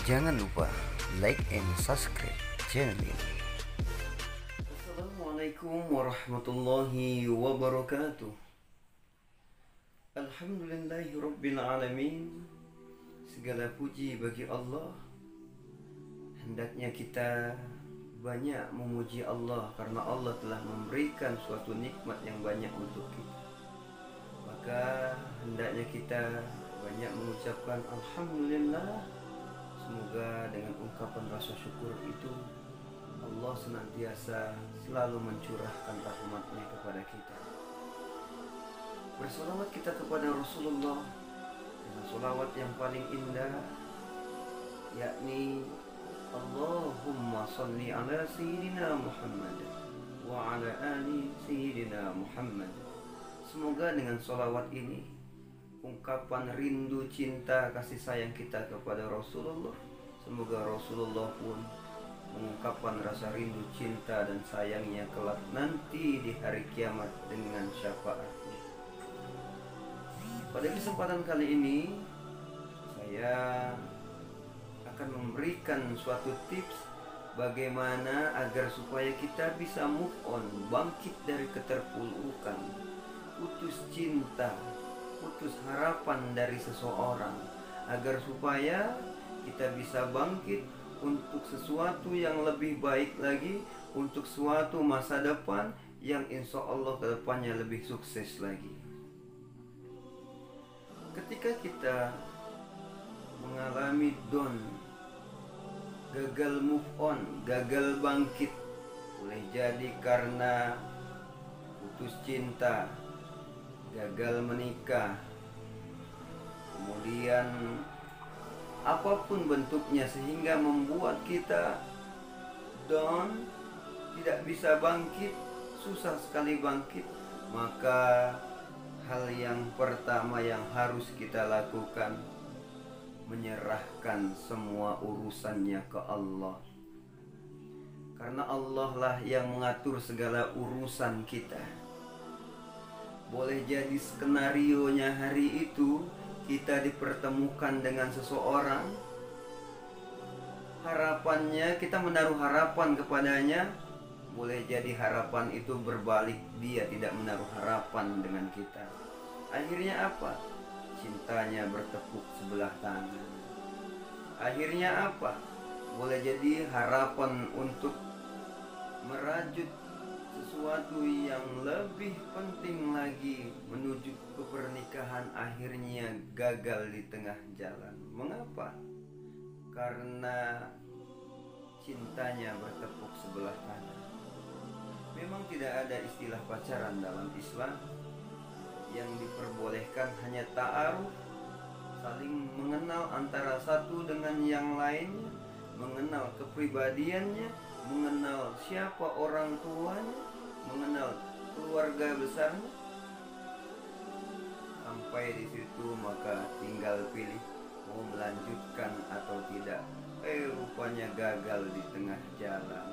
Jangan lupa like and subscribe channel ini. Assalamualaikum warahmatullahi wabarakatuh. Alhamdulillahirabbil alamin. Segala puji bagi Allah. Hendaknya kita banyak memuji Allah karena Allah telah memberikan suatu nikmat yang banyak untuk kita. Maka hendaknya kita banyak mengucapkan alhamdulillah. Semoga dengan ungkapan rasa syukur itu Allah senantiasa selalu mencurahkan rahmatnya kepada kita. Bersolawat kita kepada Rasulullah dengan solawat yang paling indah, yakni Allahumma salli ala Sayyidina Muhammad wa ala ali Sayyidina Muhammad. Semoga dengan solawat ini ungkapan rindu cinta kasih sayang kita kepada Rasulullah, semoga Rasulullah pun mengungkapkan rasa rindu cinta dan sayangnya kelak nanti di hari kiamat dengan syafaatnya. Pada kesempatan kali ini saya akan memberikan suatu tips bagaimana agar supaya kita bisa move on, bangkit dari keterpurukan, putus cinta, putus harapan dari seseorang, agar supaya kita bisa bangkit untuk sesuatu yang lebih baik lagi, untuk suatu masa depan yang insya Allah kedepannya lebih sukses lagi. Ketika kita mengalami down, gagal move on, gagal bangkit, boleh jadi karena putus cinta, gagal menikah, kemudian apapun bentuknya sehingga membuat kita down, tidak bisa bangkit, susah sekali bangkit, maka hal yang pertama yang harus kita lakukan menyerahkan semua urusannya ke Allah. Karena Allah lah yang mengatur segala urusan kita. Boleh jadi skenarionya hari itu kita dipertemukan dengan seseorang, harapannya kita menaruh harapan kepadanya, boleh jadi harapan itu berbalik, dia tidak menaruh harapan dengan kita. Akhirnya apa? Cintanya bertepuk sebelah tangan. Akhirnya apa? Boleh jadi harapan untuk merajut sesuatu yang lebih penting lagi menuju ke pernikahan, akhirnya gagal di tengah jalan. Mengapa? Karena cintanya bertepuk sebelah tangan. Memang tidak ada istilah pacaran dalam Islam. Yang diperbolehkan hanya ta'aruf, saling mengenal antara satu dengan yang lainnya, mengenal kepribadiannya, mengenal siapa orang tuanya, mengenal keluarga besarnya. Sampai di situ maka tinggal pilih mau melanjutkan atau tidak. Rupanya gagal di tengah jalan.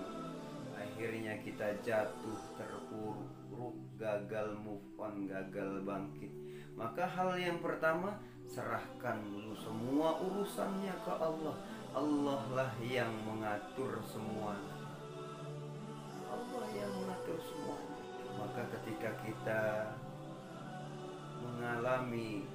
Akhirnya kita jatuh terpuruk, gagal move on, gagal bangkit. Maka hal yang pertama, serahkan dulu semua urusannya ke Allah. Allah lah yang mengatur semua. Allah yang mengatur semua. Maka ketika kita mengalami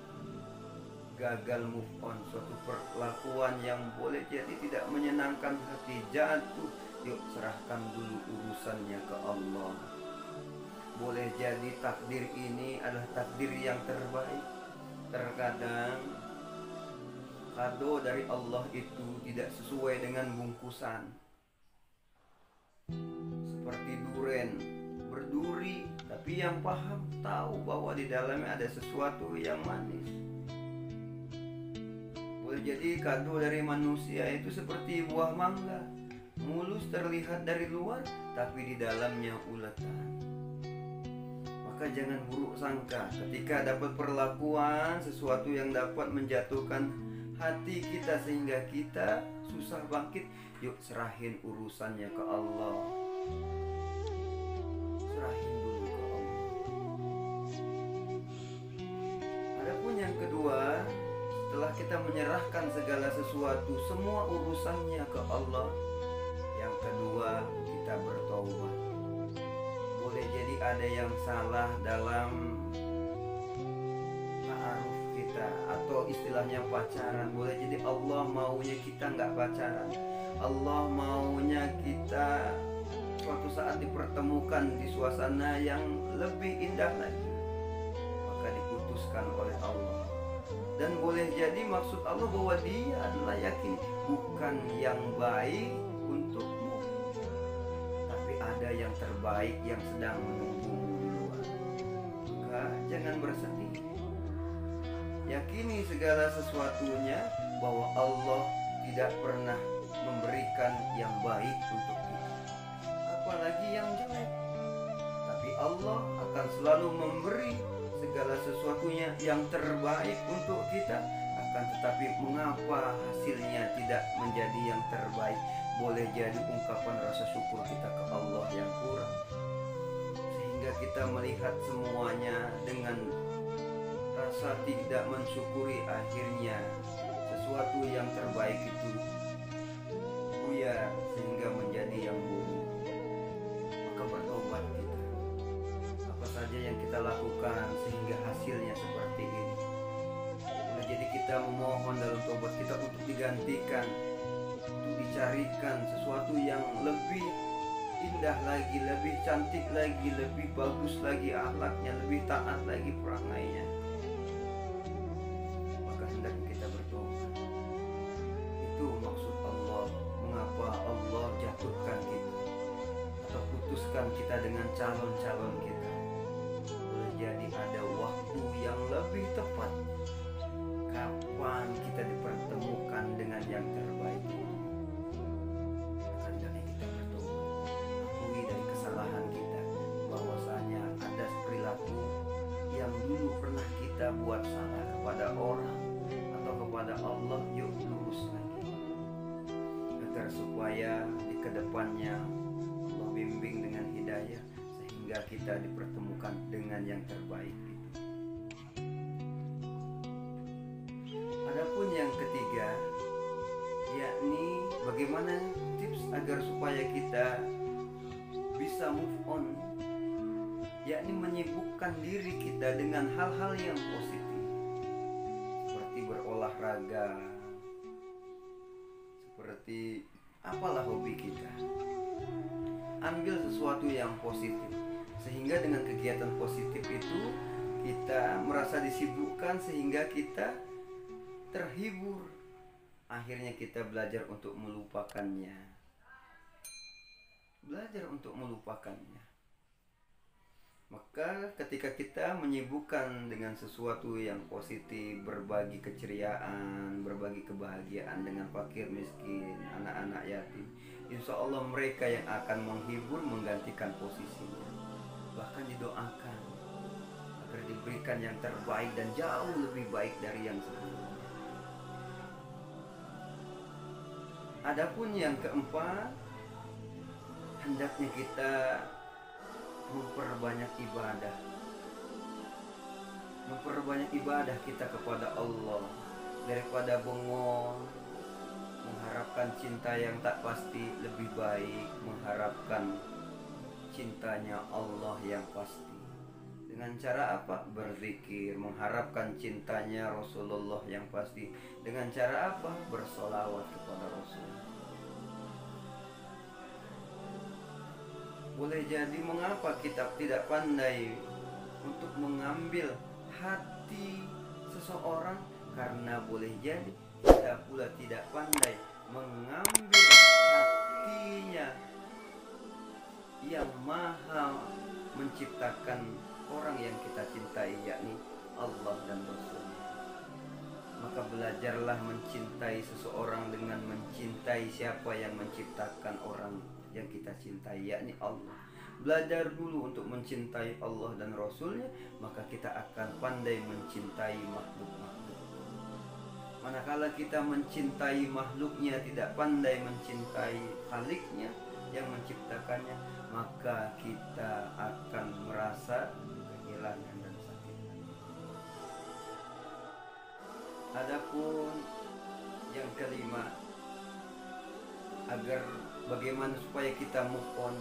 gagal move on, suatu perlakuan yang boleh jadi tidak menyenangkan hati, jatuh, yuk serahkan dulu urusannya ke Allah. Boleh jadi takdir ini adalah takdir yang terbaik. Terkadang kado dari Allah itu tidak sesuai dengan bungkusan. Seperti duren, berduri, tapi yang paham tahu bahwa di dalamnya ada sesuatu yang manis. Boleh jadi kado dari manusia itu seperti buah mangga, mulus terlihat dari luar, tapi di dalamnya uletan. Maka jangan buruk sangka ketika dapat perlakuan sesuatu yang dapat menjatuhkan hati kita sehingga kita susah bangkit. Yuk serahin urusannya ke Allah. Serahin dulu ke Allah. Adapun yang kedua, setelah kita kita menyerahkan segala sesuatu, semua urusannya ke Allah. Yang kedua, kita bertobat. Boleh jadi ada yang salah dalam ta'aruf kita, atau istilahnya pacaran. Boleh jadi Allah maunya kita nggak pacaran. Allah maunya kita suatu saat dipertemukan di suasana yang lebih indah lagi, maka diputuskan oleh Allah. Dan boleh jadi maksud Allah bahwa Dia adalah yakin bukan yang baik untukmu, tapi ada yang terbaik yang sedang menunggumu di luar. Maka jangan bersedih, yakini segala sesuatunya bahwa Allah tidak pernah memberikan yang baik untuk kita, apalagi yang jelek. Tapi Allah akan selalu memberi segala sesuatunya yang terbaik untuk kita. Akan tetapi mengapa hasilnya tidak menjadi yang terbaik? Boleh jadi ungkapan rasa syukur kita ke Allah yang kurang, sehingga kita melihat semuanya dengan rasa tidak mensyukuri. Akhirnya sesuatu yang terbaik itu buyar sehingga menjadi yang buruk. Maka bertobat kita, apa saja yang kita lakukan sehingga hasilnya seperti ini. Boleh jadi kita memohon dalam tobat kita untuk digantikan, untuk dicarikan sesuatu yang lebih indah lagi, lebih cantik lagi, lebih bagus lagi akhlaknya, lebih taat lagi perangainya. Maka hendaknya kita bertobat. Itu maksud Allah, mengapa Allah jatuhkan kita atau putuskan kita dengan calon-calon kita. Boleh jadi ada waktu yang lebih tepat, kapan kita dipertemukan dengan yang terbaik. Hendaknya kita bertobat, akui dari kesalahan kita, bahwasanya ada perilaku yang dulu pernah kita buat salah kepada orang atau kepada Allah. Yuk lurus lagi, agar supaya di kedepannya Allah bimbing dengan hidayah, sehingga kita dipertemukan dengan yang terbaik itu. Adapun yang ketiga, yakni bagaimana tips agar supaya kita bisa move on, yakni menyibukkan diri kita dengan hal-hal yang positif, seperti berolahraga, seperti apalah hobi kita. Ambil sesuatu yang positif, sehingga dengan kegiatan positif itu kita merasa disibukkan, sehingga kita terhibur. Akhirnya kita belajar untuk melupakannya. Belajar untuk melupakannya. Maka ketika kita menyibukkan dengan sesuatu yang positif, berbagi keceriaan, berbagi kebahagiaan dengan fakir miskin, anak-anak yatim, insya Allah mereka yang akan menghibur menggantikan posisinya. Bahkan didoakan agar diberikan yang terbaik dan jauh lebih baik dari yang sebelumnya. Adapun yang keempat, hendaknya kita memperbanyak ibadah. Memperbanyak ibadah kita kepada Allah, daripada bengong mengharapkan cinta yang tak pasti. Lebih baik mengharapkan cintanya Allah yang pasti. Dengan cara apa? Berzikir, mengharapkan cintanya Rasulullah yang pasti. Dengan cara apa? Bersolawat kepada Rasul. Boleh jadi mengapa kita tidak pandai untuk mengambil hati seseorang, karena boleh jadi kita pula tidak pandai mengambil hatinya yang maha menciptakan orang yang kita cintai, yakni Allah dan Rasul. Maka belajarlah mencintai seseorang dengan mencintai siapa yang menciptakan orang yang kita cintai, yakni Allah. Belajar dulu untuk mencintai Allah dan Rasulnya, maka kita akan pandai mencintai makhluk-makhluk. Manakala kita mencintai makhluknya, tidak pandai mencintai Khaliknya yang menciptakannya, maka kita akan merasa kehilangan dan sakit. Adapun Yang kelima, agar bagaimana supaya kita move on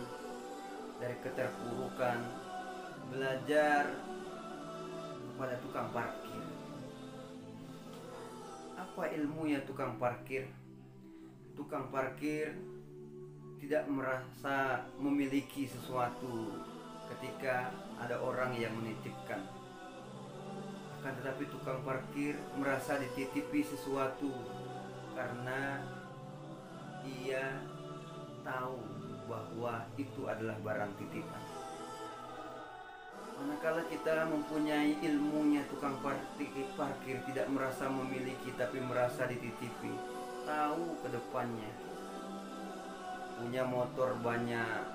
dari keterpurukan, belajar kepada tukang parkir. Apa ilmunya tukang parkir? Tukang parkir tidak merasa memiliki sesuatu ketika ada orang yang menitipkan. Akan tetapi tukang parkir merasa dititipi sesuatu karena ia tahu bahwa itu adalah barang titipan. Manakala kita mempunyai ilmunya, tukang parkir tidak merasa memiliki tapi merasa dititipi, tahu ke depannya. Punya motor banyak,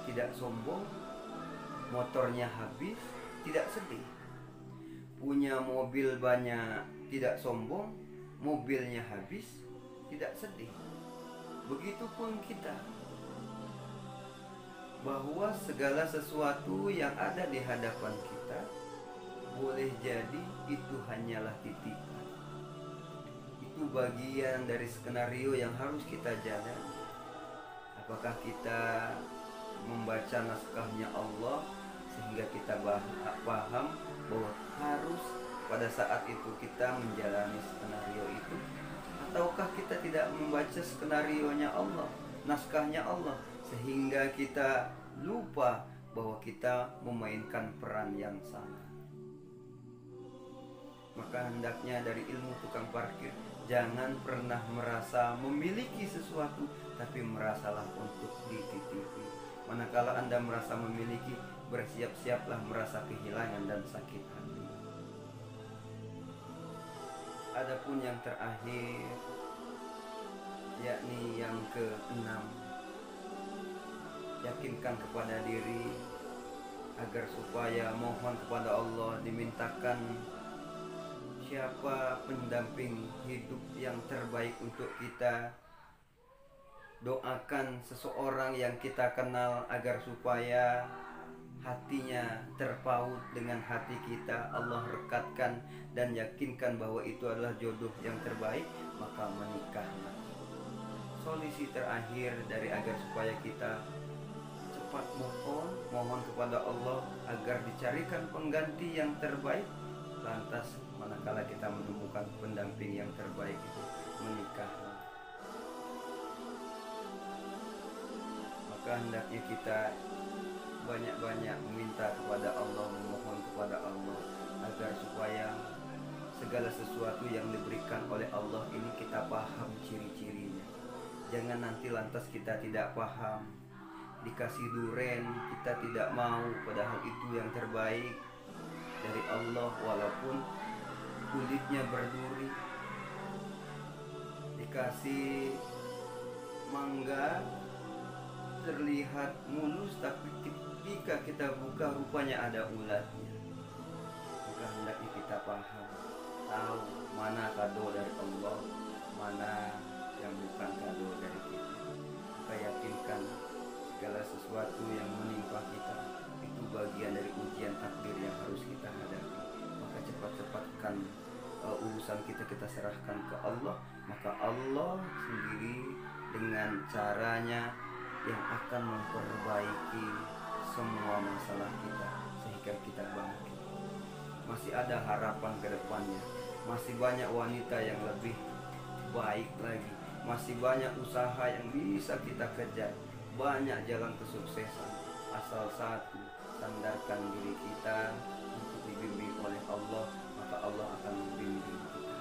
tidak sombong, motornya habis, tidak sedih. Punya mobil banyak, tidak sombong, mobilnya habis, tidak sedih. Begitupun kita, bahwa segala sesuatu yang ada di hadapan kita boleh jadi itu hanyalah titipan. Itu bagian dari skenario yang harus kita jalani. Apakah kita membaca naskahnya Allah sehingga kita paham bahwa harus pada saat itu kita menjalani skenario itu, ataukah kita tidak membaca skenarionya Allah, naskahnya Allah, sehingga kita lupa bahwa kita memainkan peran yang sama. Maka hendaknya dari ilmu tukang parkir, jangan pernah merasa memiliki sesuatu, tapi merasalah untuk dititipi. Manakala Anda merasa memiliki, bersiap-siaplah merasa kehilangan dan sakit hati. Adapun yang terakhir, yakni yang keenam, yakinkan kepada diri agar supaya mohon kepada Allah dimintakan siapa pendamping hidup yang terbaik untuk kita. Doakan seseorang yang kita kenal agar supaya hatinya terpaut dengan hati kita, Allah rekatkan dan yakinkan bahwa itu adalah jodoh yang terbaik, maka menikahlah. Solusi terakhir dari agar supaya kita cepat move on, mohon kepada Allah agar dicarikan pengganti yang terbaik. Lantas manakala kita menemukan pendamping yang terbaik itu, menikahlah. Maka hendaknya kita banyak-banyak meminta kepada Allah, memohon kepada Allah agar supaya segala sesuatu yang diberikan oleh Allah ini kita paham ciri-cirinya. Jangan nanti lantas kita tidak paham, dikasih duren kita tidak mau, padahal itu yang terbaik dari Allah walaupun kulitnya berduri. Dikasih mangga terlihat mulus, tapi ketika kita buka rupanya ada ulatnya. Maka hendaknya kita paham, tahu mana kado dari Allah, mana yang bukan kado dari kita. Maka yakinkan segala sesuatu yang menimpa kita itu bagian dari ujian takdir yang harus kita hadapi. Maka cepat-cepatkan urusan kita serahkan ke Allah, maka Allah sendiri dengan caranya yang akan memperbaiki semua masalah kita sehingga kita bangkit. Masih ada harapan ke depannya, masih banyak wanita yang lebih baik lagi, masih banyak usaha yang bisa kita kejar, banyak jalan kesuksesan. Asal satu, sandarkan diri kita untuk dibimbing oleh Allah, maka Allah akan membimbing kita.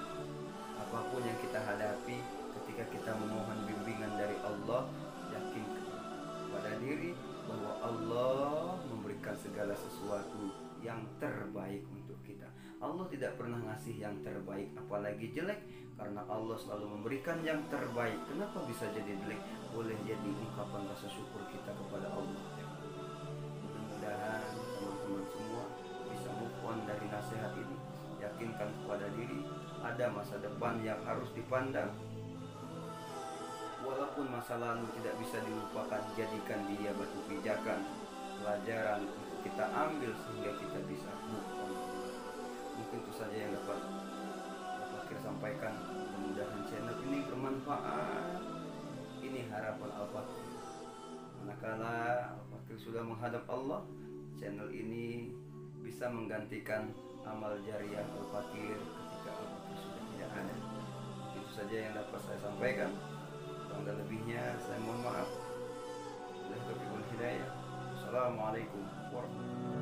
Apapun yang kita hadapi, ketika kita memohon bimbingan dari Allah, yakin pada diri bahwa Allah memberikan segala sesuatu yang terbaik untuk kita. Allah tidak pernah ngasih yang terbaik apalagi jelek, karena Allah selalu memberikan yang terbaik. Kenapa bisa jadi jelek? Boleh jadi ungkapan rasa syukur kita kepada Allah. Mudah-mudahan teman-teman semua bisa move on dari nasihat ini. Yakinkan kepada diri ada masa depan yang harus dipandang. Walaupun masa lalu tidak bisa dilupakan, jadikan dia batu pijakan, pelajaran untuk kita ambil sehingga kita bisa move on. Mungkin itu saja yang dapat Al-Fakir sampaikan. Mudah-mudahan channel ini bermanfaat. Ini harapan Al-Fakir. Manakala Al-Fakir sudah menghadap Allah, channel ini bisa menggantikan amal jariah Al-Fakir ketika Al-Fakir sudah tidak ada. Itu saja yang dapat saya sampaikan. Kurang dan lebihnya saya mohon maaf. Wabillahi taufiq wal hidayah. Assalamualaikum warahmatullahi wabarakatuh.